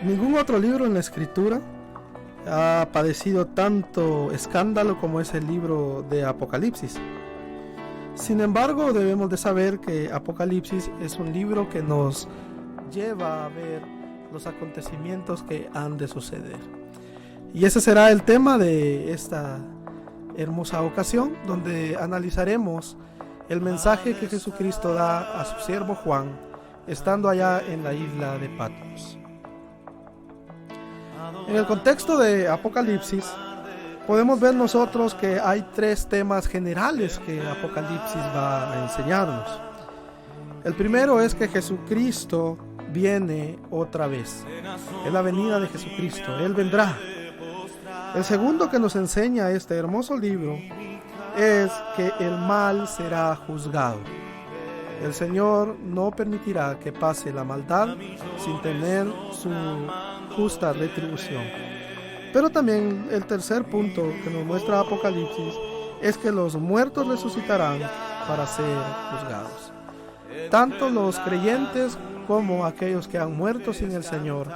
Ningún otro libro en la escritura ha padecido tanto escándalo como es el libro de Apocalipsis. Sin embargo, debemos de saber que Apocalipsis es un libro que nos lleva a ver los acontecimientos que han de suceder. Y ese será el tema de esta hermosa ocasión, donde analizaremos el mensaje que Jesucristo da a su siervo Juan, estando allá en la isla de Patmos. En el contexto de Apocalipsis, podemos ver nosotros que hay tres temas generales que Apocalipsis va a enseñarnos. El primero es que Jesucristo viene otra vez. Es la venida de Jesucristo, Él vendrá. El segundo que nos enseña este hermoso libro es que el mal será juzgado. El Señor no permitirá que pase la maldad sin tener su justa retribución. Pero también el tercer punto que nos muestra Apocalipsis es que los muertos resucitarán para ser juzgados. Tanto los creyentes como aquellos que han muerto sin el Señor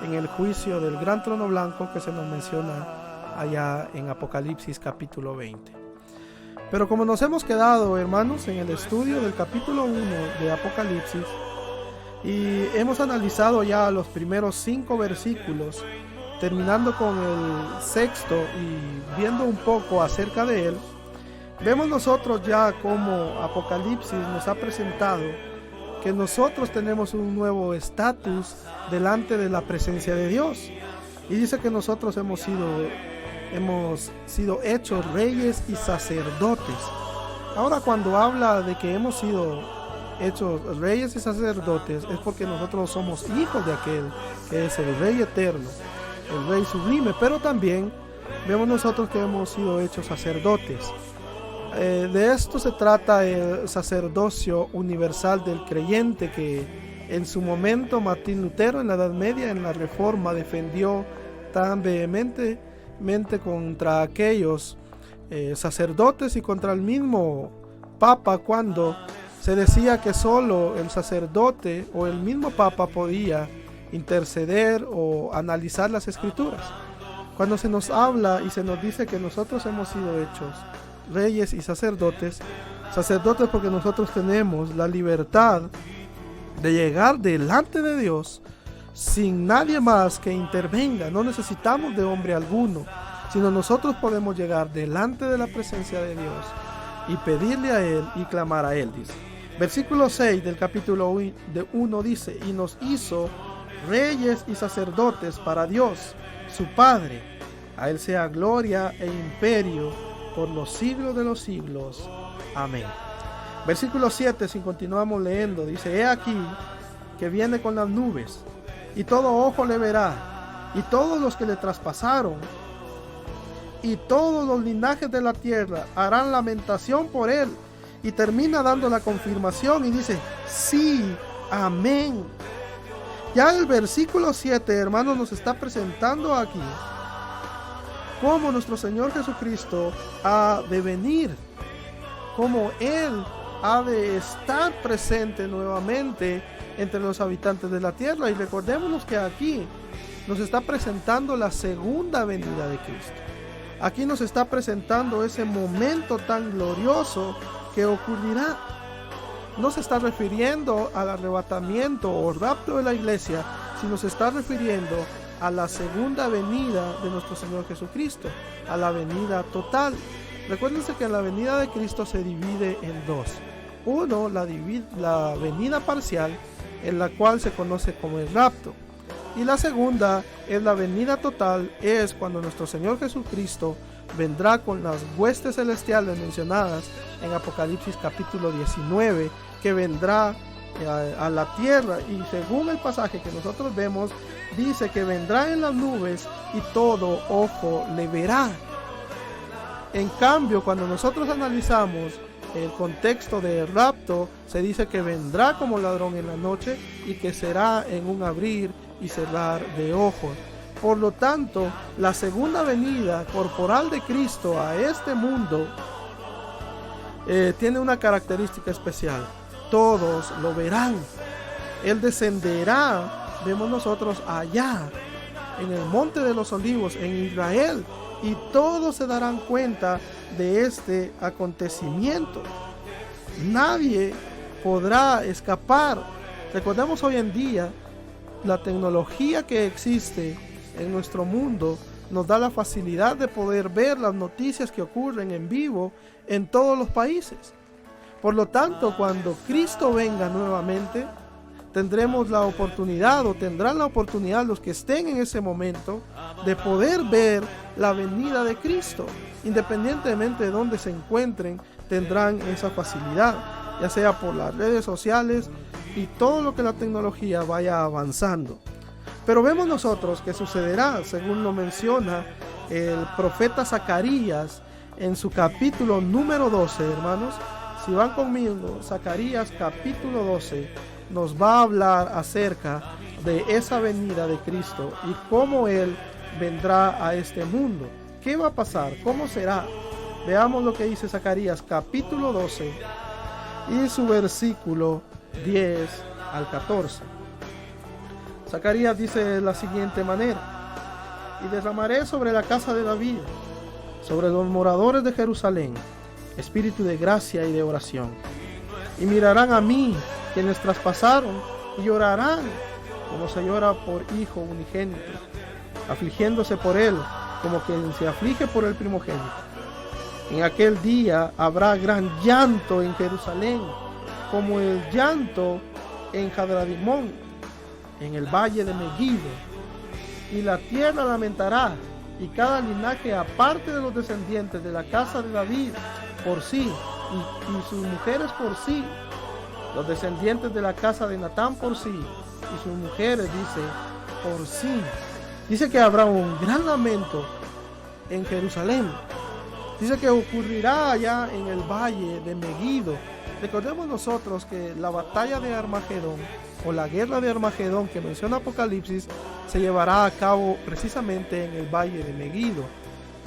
en el juicio del gran trono blanco que se nos menciona allá en Apocalipsis capítulo 20. Pero como nos hemos quedado, hermanos, en el estudio del capítulo 1 de Apocalipsis y hemos analizado ya los primeros 5 versículos, terminando con el sexto y viendo un poco acerca de él, vemos nosotros ya como Apocalipsis nos ha presentado que nosotros tenemos un nuevo estatus delante de la presencia de Dios. Y dice que nosotros hemos sido hechos reyes y sacerdotes. Ahora, cuando habla de que hemos sido hechos reyes y sacerdotes, es porque nosotros somos hijos de aquel que es el Rey eterno, el Rey sublime, pero también vemos nosotros que hemos sido hechos sacerdotes. De esto se trata el sacerdocio universal del creyente que en su momento Martín Lutero en la Edad Media, en la Reforma, defendió tan vehementemente contra aquellos sacerdotes y contra el mismo Papa, cuando se decía que solo el sacerdote o el mismo Papa podía interceder o analizar las escrituras. Cuando se nos habla y se nos dice que nosotros hemos sido hechos reyes y sacerdotes porque nosotros tenemos la libertad de llegar delante de Dios sin nadie más que intervenga. No necesitamos de hombre alguno, sino nosotros podemos llegar delante de la presencia de Dios y pedirle a Él y clamar a Él, dice. Versículo 6 del capítulo 1 dice: y nos hizo reyes y sacerdotes para Dios, su Padre. A Él sea gloria e imperio por los siglos de los siglos. Amén. Versículo 7, si continuamos leyendo, dice: he aquí que viene con las nubes, y todo ojo le verá, y todos los que le traspasaron, y todos los linajes de la tierra harán lamentación por él. Y termina dando la confirmación y dice: sí, amén. Ya el versículo 7, hermanos, nos está presentando aquí cómo nuestro Señor Jesucristo ha de venir, cómo Él ha de estar presente nuevamente entre los habitantes de la tierra. Y recordémonos que aquí nos está presentando la segunda venida de Cristo. Aquí nos está presentando ese momento tan glorioso que ocurrirá. No se está refiriendo al arrebatamiento o rapto de la iglesia, sino se está refiriendo a la segunda venida de nuestro Señor Jesucristo, a la venida total. Recuérdense que la venida de Cristo se divide en dos. Uno, la venida parcial, en la cual se conoce como el rapto. Y la segunda es la venida total, es cuando nuestro Señor Jesucristo vendrá con las huestes celestiales mencionadas en Apocalipsis capítulo 19, que vendrá a la tierra, y según el pasaje que nosotros vemos, dice que vendrá en las nubes y todo ojo le verá. En cambio, cuando nosotros analizamos el contexto del rapto, se dice que vendrá como ladrón en la noche y que será en un abrir y cerrar de ojos. Por lo tanto, la segunda venida corporal de Cristo a este mundo tiene una característica especial. Todos lo verán. Él descenderá, vemos nosotros, allá en el Monte de los Olivos, en Israel, y todos se darán cuenta de este acontecimiento. Nadie podrá escapar. Recordemos hoy en día, la tecnología que existe en nuestro mundo nos da la facilidad de poder ver las noticias que ocurren en vivo en todos los países. Por lo tanto, cuando Cristo venga nuevamente, tendremos la oportunidad, o tendrán la oportunidad los que estén en ese momento, de poder ver la venida de Cristo. Independientemente de dónde se encuentren, tendrán esa facilidad, ya sea por las redes sociales y todo lo que la tecnología vaya avanzando. Pero vemos nosotros que sucederá, según lo menciona el profeta Zacarías en su capítulo número 12, hermanos. Si van conmigo, Zacarías capítulo 12 nos va a hablar acerca de esa venida de Cristo y cómo Él vendrá a este mundo. ¿Qué va a pasar? ¿Cómo será? Veamos lo que dice Zacarías capítulo 12 y su versículo 10 al 14. Zacarías dice de la siguiente manera: y derramaré sobre la casa de David, sobre los moradores de Jerusalén, espíritu de gracia y de oración. Y mirarán a mí, quienes traspasaron, y llorarán, como se llora por hijo unigénito, afligiéndose por él, como quien se aflige por el primogénito. En aquel día habrá gran llanto en Jerusalén, como el llanto en Hadradimón, en el valle de Megiddo, y la tierra lamentará, y cada linaje aparte de los descendientes de la casa de David por sí, y sus mujeres por sí, los descendientes de la casa de Natán por sí, y sus mujeres, dice, por sí. Dice que habrá un gran lamento en Jerusalén. Dice que ocurrirá allá en el valle de Megiddo. Recordemos nosotros que la batalla de Armagedón, o la guerra de Armagedón que menciona Apocalipsis, se llevará a cabo precisamente en el valle de Megiddo,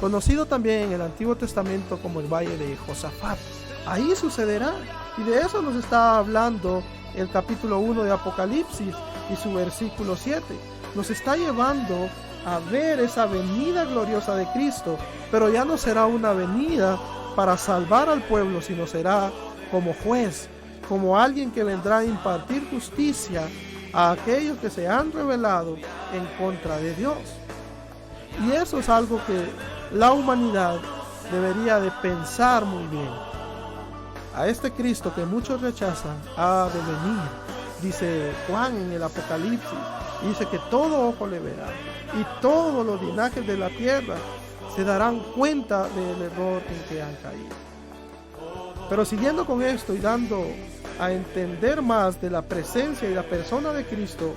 conocido también en el Antiguo Testamento como el valle de Josafat. Ahí sucederá, y de eso nos está hablando el capítulo 1 de Apocalipsis y su versículo 7. Nos está llevando a ver esa venida gloriosa de Cristo, pero ya no será una venida para salvar al pueblo, sino será como juez, como alguien que vendrá a impartir justicia a aquellos que se han rebelado en contra de Dios. Y eso es algo que la humanidad debería de pensar muy bien. A este Cristo que muchos rechazan ha de venir, dice Juan en el Apocalipsis, dice que todo ojo le verá y todos los linajes de la tierra se darán cuenta del error en que han caído. Pero siguiendo con esto y dando a entender más de la presencia y la persona de Cristo,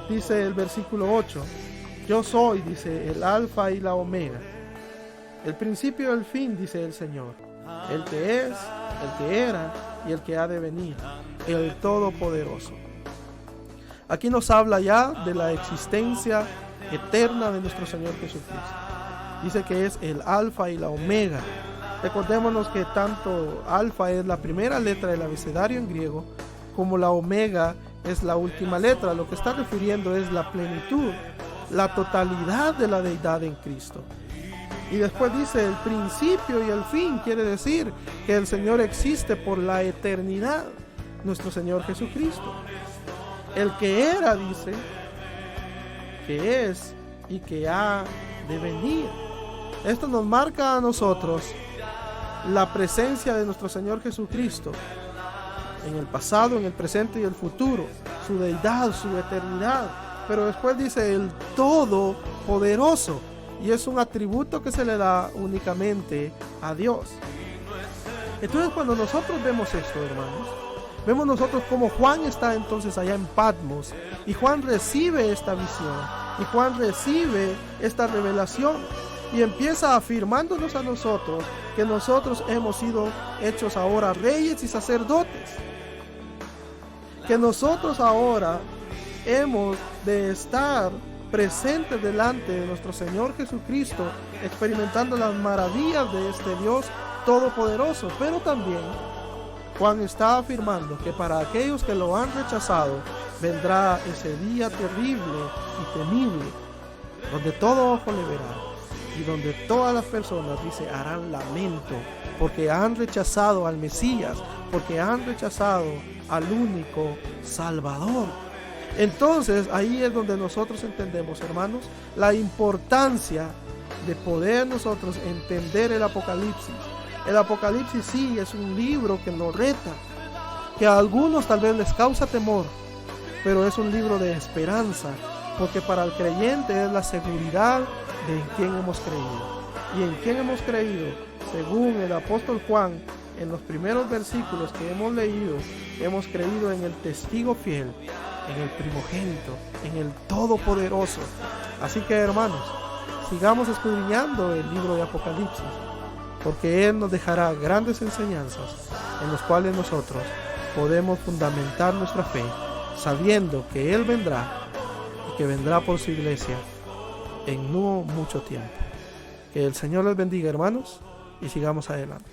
dice el versículo 8: yo soy, dice, el alfa y la omega, el principio y el fin, dice el Señor, el que es, el que era y el que ha de venir, el Todopoderoso. Aquí nos habla ya de la existencia eterna de nuestro Señor Jesucristo. Dice que es el alfa y la omega. Recordémonos que tanto alfa es la primera letra del abecedario en griego, como la omega es la última letra. Lo que está refiriendo es la plenitud, la totalidad de la deidad en Cristo. Y después dice el principio y el fin, quiere decir que el Señor existe por la eternidad, nuestro Señor Jesucristo. El que era, dice, que es y que ha de venir. Esto nos marca a nosotros la presencia de nuestro Señor Jesucristo en el pasado, en el presente y el futuro, su deidad, su eternidad. Pero después dice el Todopoderoso, y es un atributo que se le da únicamente a Dios. Entonces, cuando nosotros vemos esto, hermanos, vemos nosotros como Juan está entonces allá en Patmos, y Juan recibe esta visión, y Juan recibe esta revelación, y empieza afirmándonos a nosotros que nosotros hemos sido hechos ahora reyes y sacerdotes, que nosotros ahora hemos de estar presentes delante de nuestro Señor Jesucristo, experimentando las maravillas de este Dios todopoderoso. Pero también Juan está afirmando que para aquellos que lo han rechazado vendrá ese día terrible y temible, donde todo ojo le verá y donde todas las personas, dice, harán lamento, porque han rechazado al Mesías, porque han rechazado al único Salvador. Entonces ahí es donde nosotros entendemos, hermanos, la importancia de poder nosotros entender el Apocalipsis. El Apocalipsis sí es un libro que nos reta, que a algunos tal vez les causa temor, pero es un libro de esperanza, porque para el creyente es la seguridad de en quién hemos creído. Y en quién hemos creído, según el apóstol Juan, en los primeros versículos que hemos leído, hemos creído en el testigo fiel, en el primogénito, en el todopoderoso. Así que, hermanos, sigamos escudriñando el libro de Apocalipsis, porque Él nos dejará grandes enseñanzas en los cuales nosotros podemos fundamentar nuestra fe, sabiendo que Él vendrá y que vendrá por su iglesia en no mucho tiempo. Que el Señor les bendiga, hermanos, y sigamos adelante.